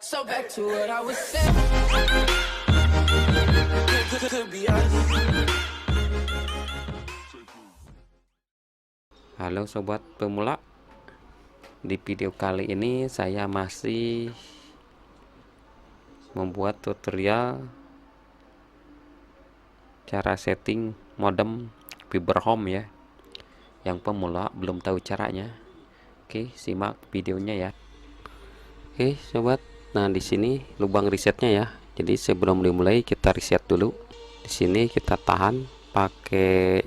So back to what I was saying. Could be us. Halo sobat pemula, di video kali ini saya masih membuat tutorial cara setting modem fiber home ya, yang pemula belum tahu caranya. Oke, simak videonya ya. Oke sobat, nah di sini lubang resetnya ya. Jadi sebelum dimulai kita reset dulu. Di sini kita tahan pakai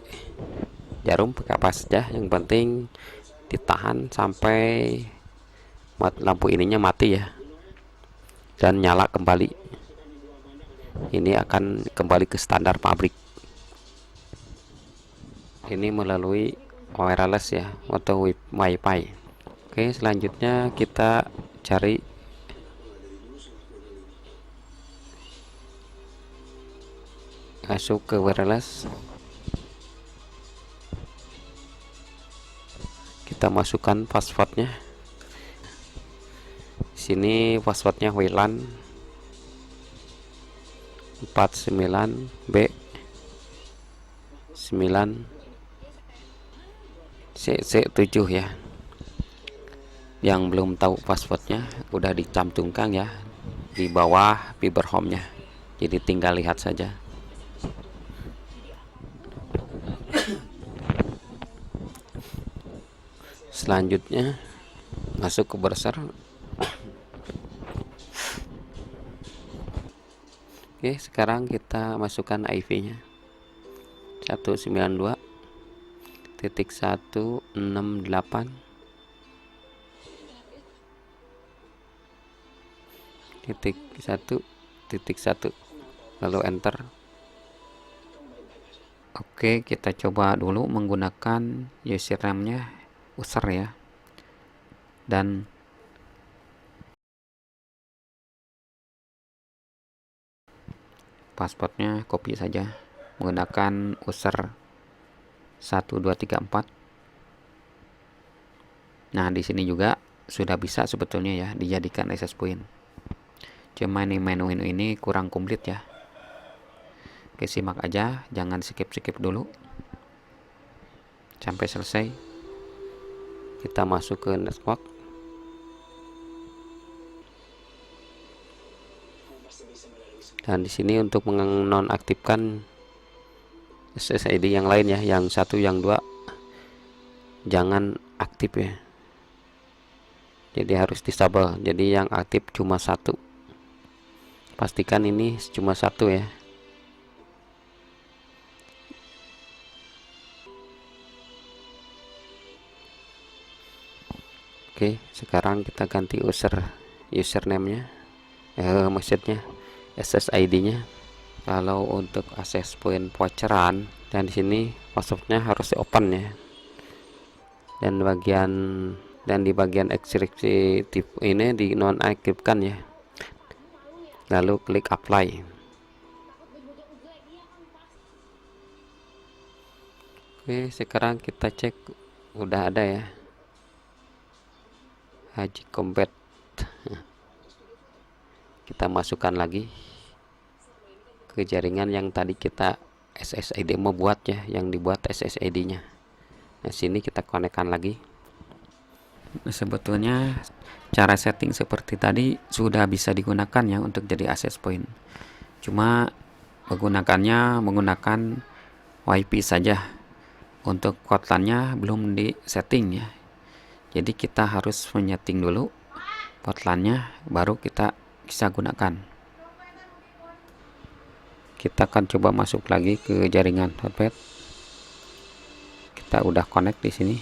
jarum, pakai apa saja, yang penting ditahan sampai lampu ininya mati ya, dan nyala kembali. Ini akan kembali ke standar pabrik. Ini melalui wireless ya, atau wifi. Oke, selanjutnya kita cari masuk ke wireless. Kita masukkan passwordnya. Sini passwordnya WLAN 49B 9 CC7 ya. Yang belum tahu passwordnya udah dicantumkan ya di bawah fiber home nya, jadi tinggal lihat saja. Selanjutnya masuk ke browser. Oke, sekarang kita masukkan IP nya 192.168.1.1, lalu enter. Oke, kita coba dulu menggunakan username nya user ya, dan passwordnya copy saja menggunakan user 1234. Nah di sini juga sudah bisa sebetulnya ya dijadikan access point, cuma ini menu ini kurang komplit ya. Oke, simak aja, jangan skip dulu sampai selesai. Kita masuk ke network. Dan di sini untuk menonaktifkan SSID yang lain ya, yang satu yang dua jangan aktif ya, jadi harus disable. Jadi yang aktif cuma satu, pastikan ini cuma satu ya. Oke, sekarang kita ganti username nya, maksudnya SSID nya. Kalau untuk access point voucheran, dan di sini passwordnya harus open ya, dan di bagian eksekutif ini di nonaktifkan ya, lalu klik apply. Oke, sekarang kita cek udah ada ya, Haji Combat. Kita masukkan lagi ke jaringan yang tadi kita SSID mau buat ya, yang dibuat SSID nya. Nah sini kita konekkan lagi. Sebetulnya cara setting seperti tadi sudah bisa digunakan ya untuk jadi access point, cuma menggunakan WiFi saja. Untuk portlannya belum di setting ya, jadi kita harus menyeting dulu portlannya, baru kita bisa gunakan. Kita akan coba masuk lagi ke jaringan Hotpad. Kita udah connect di sini.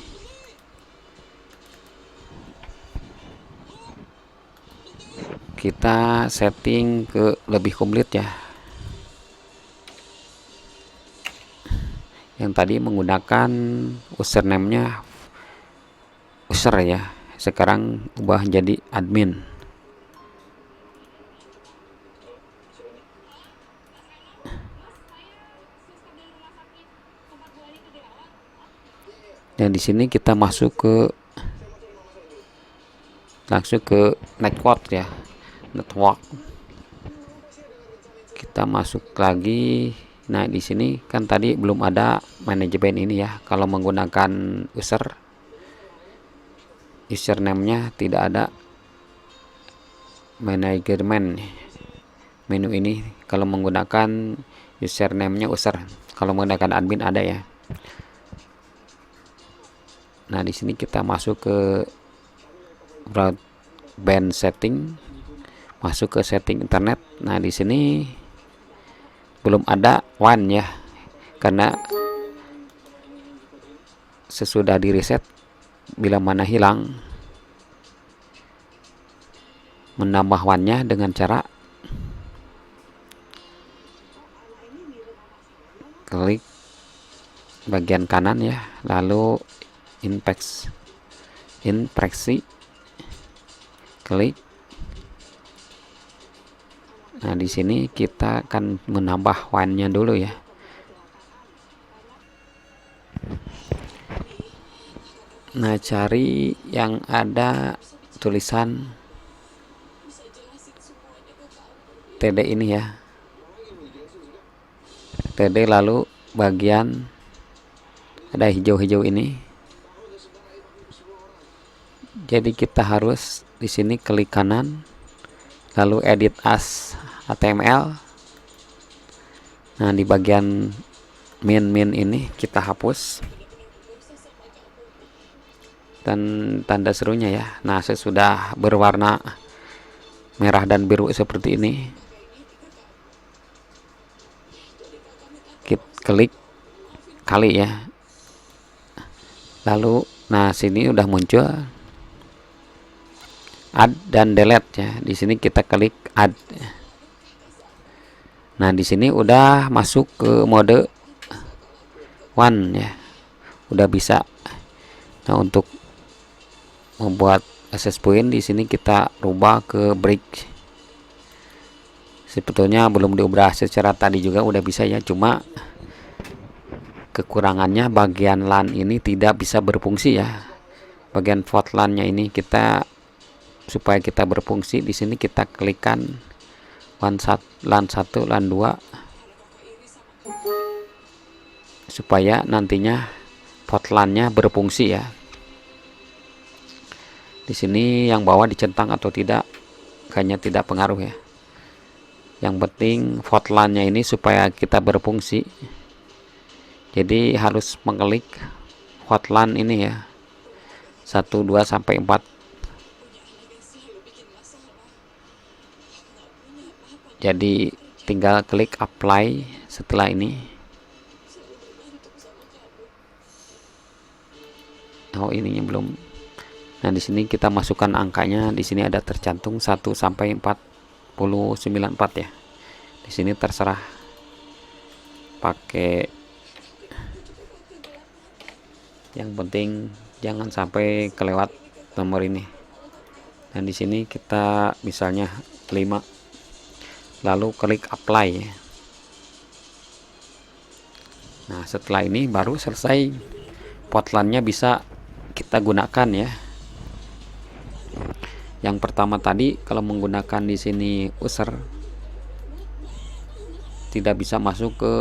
Kita setting ke lebih komplit ya. Yang tadi menggunakan username-nya user ya, sekarang ubah jadi admin. Dan di sini kita langsung ke network ya. network. Kita masuk lagi. Nah, di sini kan tadi belum ada manajemen ini ya. Kalau menggunakan username-nya tidak ada manajemen menu ini. Kalau menggunakan username-nya user, kalau menggunakan admin ada ya. Nah, di sini kita masuk ke broadband setting, masuk ke setting internet. Nah, di sini belum ada WAN ya, karena sesudah di reset bila mana hilang, menambah WAN-nya dengan cara klik bagian kanan ya, lalu inspeksi, klik. Nah, di sini kita akan menambah WAN-nya dulu ya. Nah, cari yang ada tulisan TD ini ya. TD, lalu bagian ada hijau-hijau ini. Jadi kita harus di sini klik kanan, lalu edit as HTML. Nah, di bagian min ini kita hapus dan tanda serunya ya. Nah, sesudah berwarna merah dan biru seperti ini, kita klik kali ya. Lalu nah, sini udah muncul add dan delete ya. Di sini kita klik add. Nah, di sini udah masuk ke mode WAN ya, udah bisa. Nah, untuk membuat access point di sini kita rubah ke brick. Sebetulnya belum diubah secara tadi juga udah bisa ya, cuma kekurangannya bagian LAN ini tidak bisa berfungsi ya. Bagian port LAN-nya ini kita, supaya kita berfungsi di sini kita klikkan LAN 1, LAN 2 supaya nantinya port LAN-nya berfungsi ya. Di sini yang bawah dicentang atau tidak kayaknya tidak pengaruh ya. Yang penting port LAN-nya ini supaya kita berfungsi. Jadi harus mengklik port LAN ini ya. 1, 2 sampai 4. Jadi tinggal klik apply setelah ini. Oh, ininya belum. Nah, di sini kita masukkan angkanya. Di sini ada tercantum 1 sampai 494 ya. Di sini terserah pakai, yang penting jangan sampai kelewat nomor ini. Dan di sini kita misalnya 5, lalu klik apply ya. Nah, setelah ini baru selesai, port LAN-nya bisa kita gunakan ya. Yang pertama tadi kalau menggunakan di sini user tidak bisa masuk ke.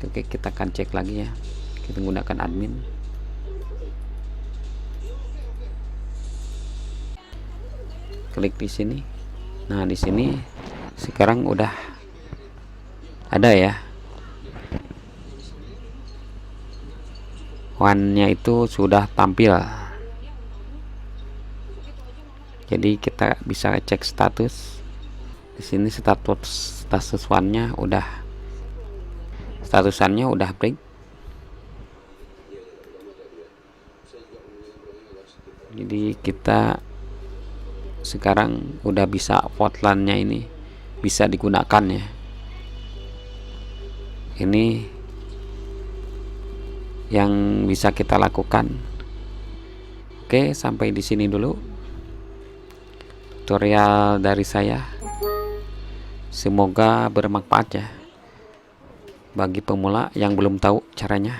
Oke, kita akan cek lagi ya. Kita menggunakan admin. Klik di sini. Nah, di sini sekarang udah ada ya. WAN-nya itu sudah tampil. Jadi kita bisa cek status. Di sini status WAN-nya udah, statusannya udah break. Jadi kita sekarang udah bisa port LAN-nya ini bisa digunakan ya. Ini yang bisa kita lakukan. Oke, sampai di sini dulu tutorial dari saya. Semoga bermanfaat ya bagi pemula yang belum tahu caranya.